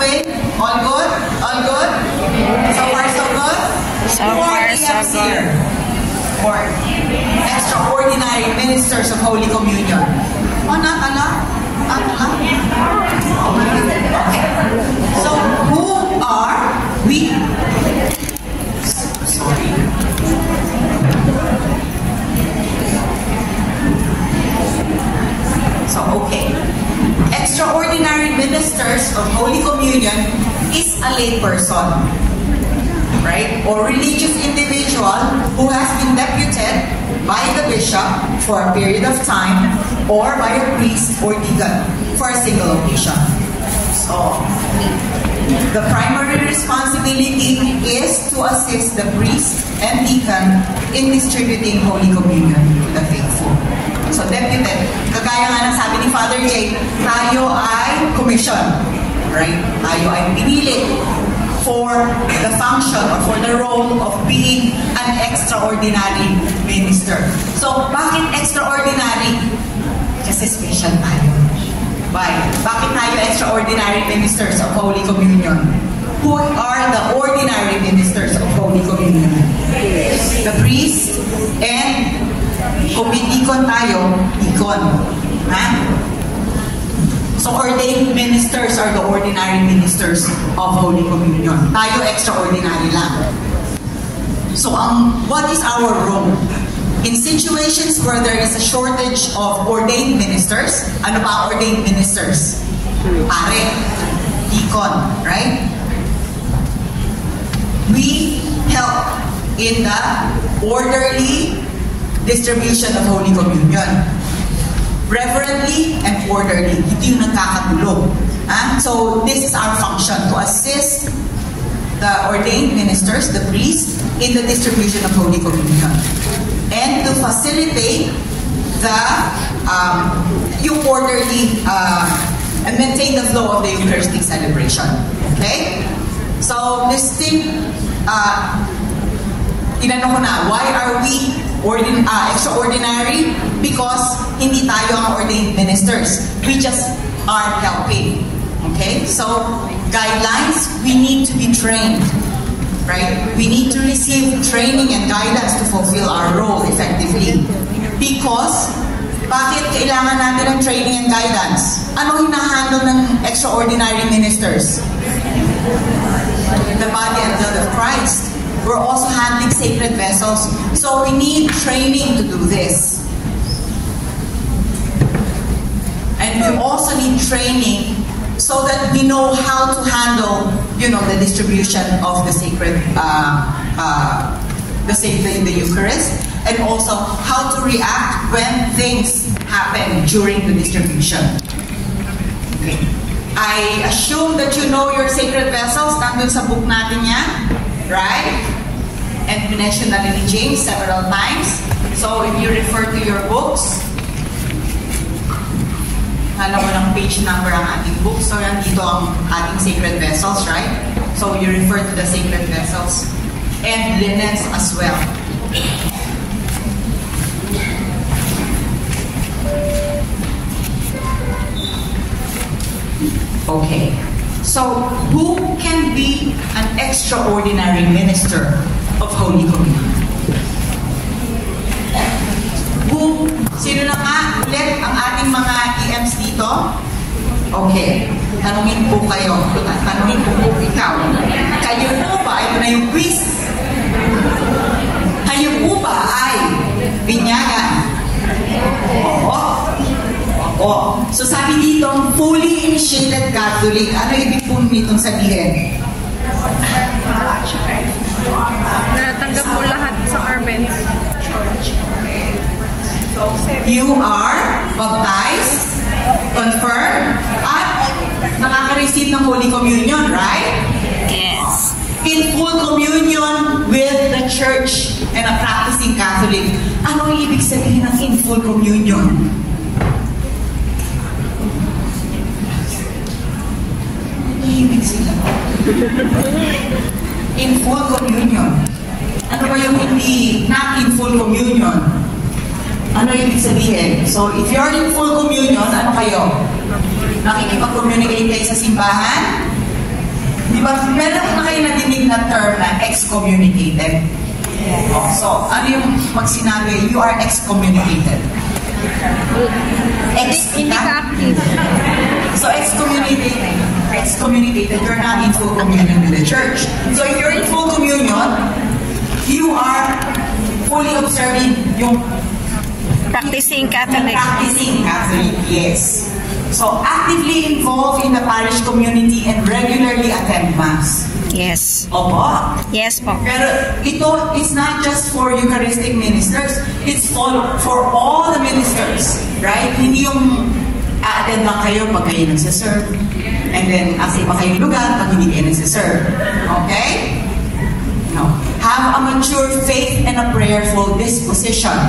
Wait, all good? All good? So far, so good? So far, so good. Or extraordinary ministers of Holy Communion. Okay. So, who are we? Sorry. So, okay. Extraordinary ministers of Holy Communion is a lay person, right? Or religious individual who has been deputed by the bishop for a period of time or by a priest or deacon for a single occasion. So, the primary responsibility is to assist the priest and deacon in distributing Holy Communion to the faithful. So, deputed. Kagaya nga ng sabi ni Father Jay, tayo ay commission, right? Tayo ay pinili for the function or for the role of being an extraordinary minister. So, bakit extraordinary? Kasi special tayo. Why? Bakit tayo extraordinary ministers of Holy Communion? Who are the ordinary ministers of Holy Communion? The priest and kung deacon tayo, deacon. Ha? So, ordained ministers are the ordinary ministers of Holy Communion. Tayo extraordinary lang. So, what is our role? In situations where there is a shortage of ordained ministers, ano ba ordained ministers? Pare, deacon, right? We help in the orderly distribution of Holy Communion. Reverently and orderly. Hindi yung nagkakatulog. So, this is our function, to assist the ordained ministers, the priests, in the distribution of Holy Communion. And to facilitate the yung orderly and maintain the flow of the Eucharistic celebration. Okay? So, this thing, tinanong ko na, why are we extraordinary? Because hindi tayo ang ordained ministers. We just are helping. Okay? So, guidelines, we need to be trained. Right? We need to receive training and guidance to fulfill our role effectively. Because, bakit kailangan natin ng training and guidance? Ano hinahandle ng extraordinary ministers? The body and blood of Christ. We're also handling sacred vessels. So we need training to do this. And we also need training so that we know how to handle, the distribution of the sacred, the Eucharist, and also how to react when things happen during the distribution. Okay. I assume that you know your sacred vessels. Nandun sa book natin yan. Right? And mentioned that in James several times. So if you refer to your books, alam mo ng page number ang ating book. So yan dito ang ating sacred vessels, right? So you refer to the sacred vessels and linens as well. Okay. So, who can be an extraordinary minister of Holy Communion? Sino na nga ulit ang ating mga EMs dito? Okay. Tanungin po kayo. Tanungin po ikaw. Kayo po ba, ito na yung quiz. Kayo po ba ay binyagan? Oo. Oh, so sabi dito, fully initiated Catholic. Ano ibig po nitong sabihin? Natanggap mo lahat sa Arbenz. You are baptized, confirmed, at nakaka-receive ng Holy Communion, right? Yes. In full communion with the Church and a practicing Catholic. Ano ibig sabihin ng in full communion? Ibig sila. In full communion. Ano ba yung hindi not in full communion? Ano ibig sabihin? So, if you're in full communion, ano kayo? Nakikipag-communicate kayo sa simbahan? excommunicated. Oh, so, ano yung pag sinabi, you are excommunicated? Hindi ka active. So, excommunicated, you're not in full communion with the church. So, if you're in full communion, you are fully observing yung Practicing Catholic. Practicing Catholic, yes. So, actively involved in the parish community and regularly attend Mass. Yes. Opo. Yes po. Pero ito, it's not just for Eucharistic ministers, it's for all the ministers, right? Hindi yung attend lang kayo pag kayo nagsiserve, and then asa pa kayong lugar pag hindi kayo nagsiserve. Okay? No. Have a mature faith and a prayerful disposition.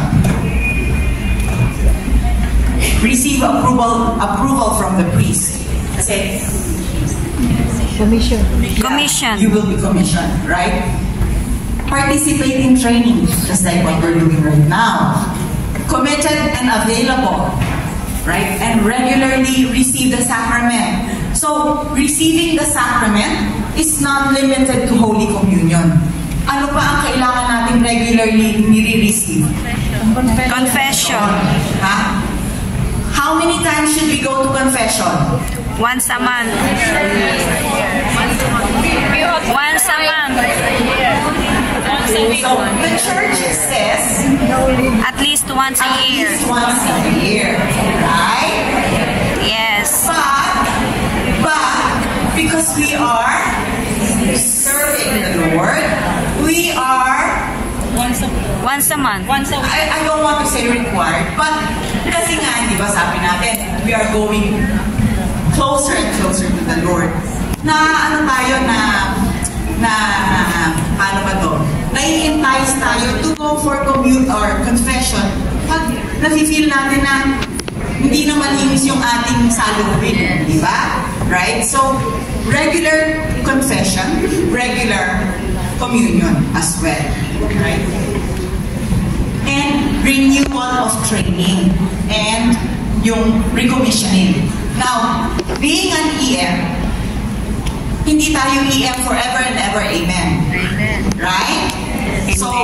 Receive approval from the priest. Kasi Commission. you will be commissioned, right? Participate in training, just like what we're doing right now. Committed and available, right? And regularly receive the sacrament. So, receiving the sacrament is not limited to Holy Communion. Ano pa ang kailangan natin regularly nire-receive? Confession. Ha? How many times should we go to confession? Once a month. Once a month. So, the church says At least once a at year. least once a year, right? Yes. But because we are serving the Lord, we are, Once a month. I don't want to say required, but kasi nga, di ba sabi natin, we are going closer and closer to the Lord. Na ano tayo paano ba to? Nai-entice tayo to go for confession pag nafe-feel natin na hindi na malinis yung ating salubin, di ba? Right? So, regular confession, regular communion as well. Right? And renewal of training and yung recommissioning. Now, being an EM, hindi tayo EM forever and ever, amen. Right? So,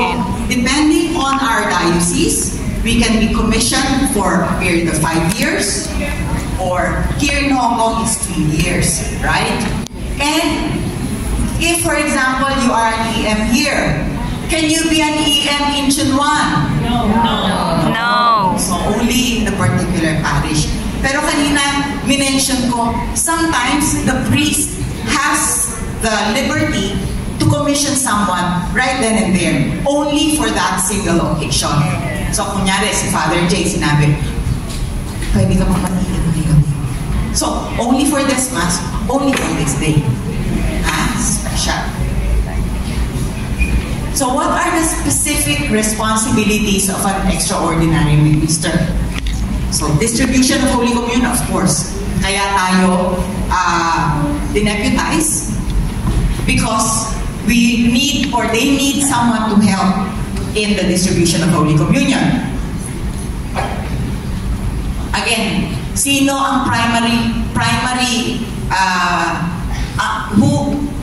depending on our diocese, we can be commissioned for a period of 5 years, or here in Hong Kong, it's 3 years, right? And if, for example, you are an EM here, can you be an EM in Chunwan? No. So, only in the particular parish. Pero kanina, minention ko, sometimes the priest has the liberty to commission someone right then and there, only for that single occasion. So, kunyari, si Father J, sinabi, pwede ka mapatigil ngayon. So, only for this Mass, only for this day. Special. So, what are the specific responsibilities of an extraordinary minister? So, distribution of Holy Communion, of course. Kaya tayo dineputize because we need, or they need, someone to help in the distribution of Holy Communion. Again, sino ang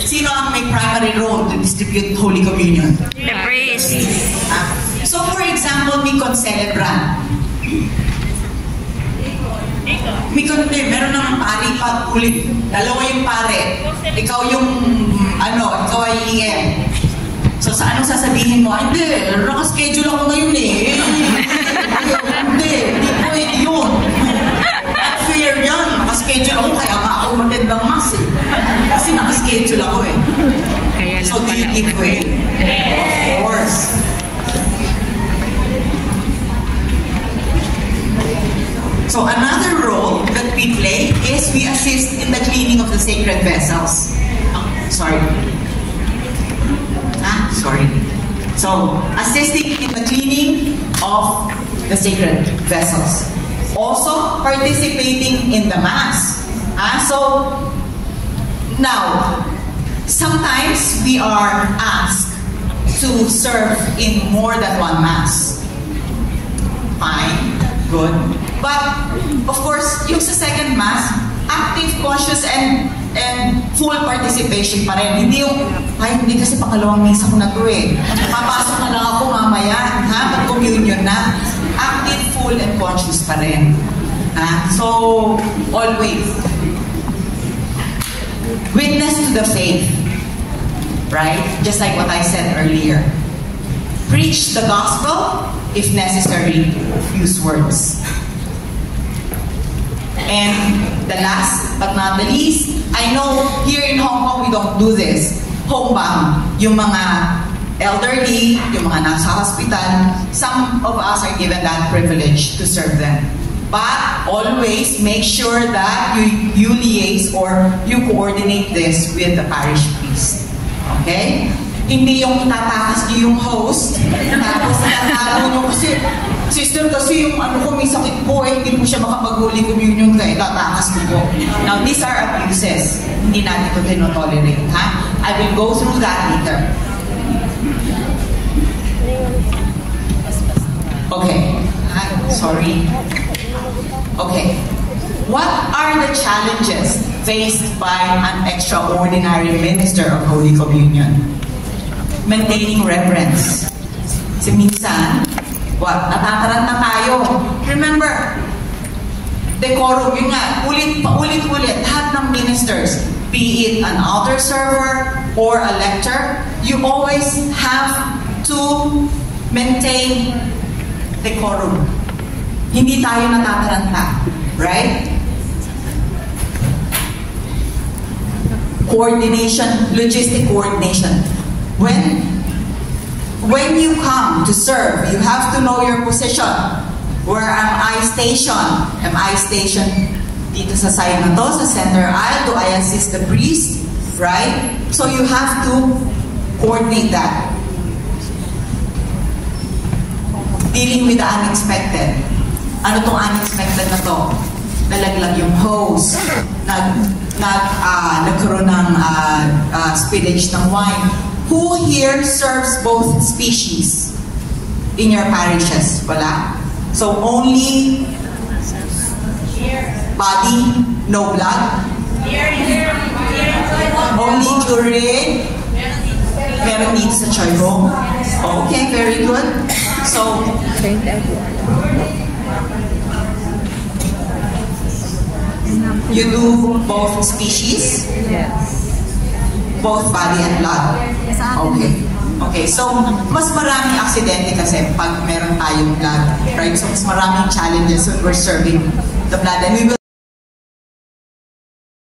sino ang may primary role to distribute Holy Communion? The priest. So, for example, may concelebrant. Meron naman pari pa ulit. Dalawa yung pare. Ikaw yung, ikaw ay EM. So, sa anong sasabihin mo? Hindi, nakaschedule ako ngayon eh. Hindi pwede yun. Fair yan. Nakaschedule ako, kaya nga ako matendang Mass eh. Kasi nakaschedule ako eh. So, do you give way? Of course. So, another role that we play is we assist in the cleaning of the sacred vessels. Sorry. So, assisting in the cleaning of the sacred vessels. Also, participating in the Mass. So, now, sometimes we are asked to serve in more than one Mass. Fine, good. But, of course, yung sa second Mass, active, conscious, and full participation pa rin. Hindi yung, ay, hindi kasi pangalawang misa ko na to eh. Papasok na lang ako mamaya, ha? Mag-communion na. Active, full, and conscious pa rin. So, always. Witness to the faith. Right? Just like what I said earlier. Preach the gospel, if necessary, use words. And the last but not the least, I know here in Hong Kong we don't do this. Homebound, yung mga elderly, yung mga nasa hospital, some of us are given that privilege to serve them. But always make sure that you liaise or you coordinate this with the parish priest. Okay? Hindi yung itatakas niyo yung host, tapos natalo nyo kasi, sister, kasi yung ano ko, may sakit po eh, hindi po siya makapag-Holy Communion kaya itatakas mo po. Now, these are abuses. Hindi natin ito tinotolerate, ha? I will go through that later. Okay. Sorry. Okay. What are the challenges faced by an extraordinary minister of Holy Communion? Maintaining reverence. Kasi minsan, natataranta tayo. Remember, decorum, yun nga, paulit-ulit, lahat ng ministers, be it an altar server or a lector, you always have to maintain decorum. Hindi tayo natataranta. Right? Coordination, logistic coordination. When you come to serve, you have to know your position. Where am I stationed? Am I stationed dito sa side na to, sa center aisle? Do I assist the priest? Right? So you have to coordinate that. Dealing with the unexpected. Ano tong unexpected na to? Nalaglag yung hose. Nagkaroon ng spillage ng wine. Who here serves both species in your parishes? Wala? So only body, no blood? Only during? Meron dito sa Choi Hong? Okay, very good. So, you do both species? Yes. Both body and blood? Okay. Okay, so mas maraming aksidente kasi pag meron tayong blood, right? So mas maraming challenges when we're serving the blood. And we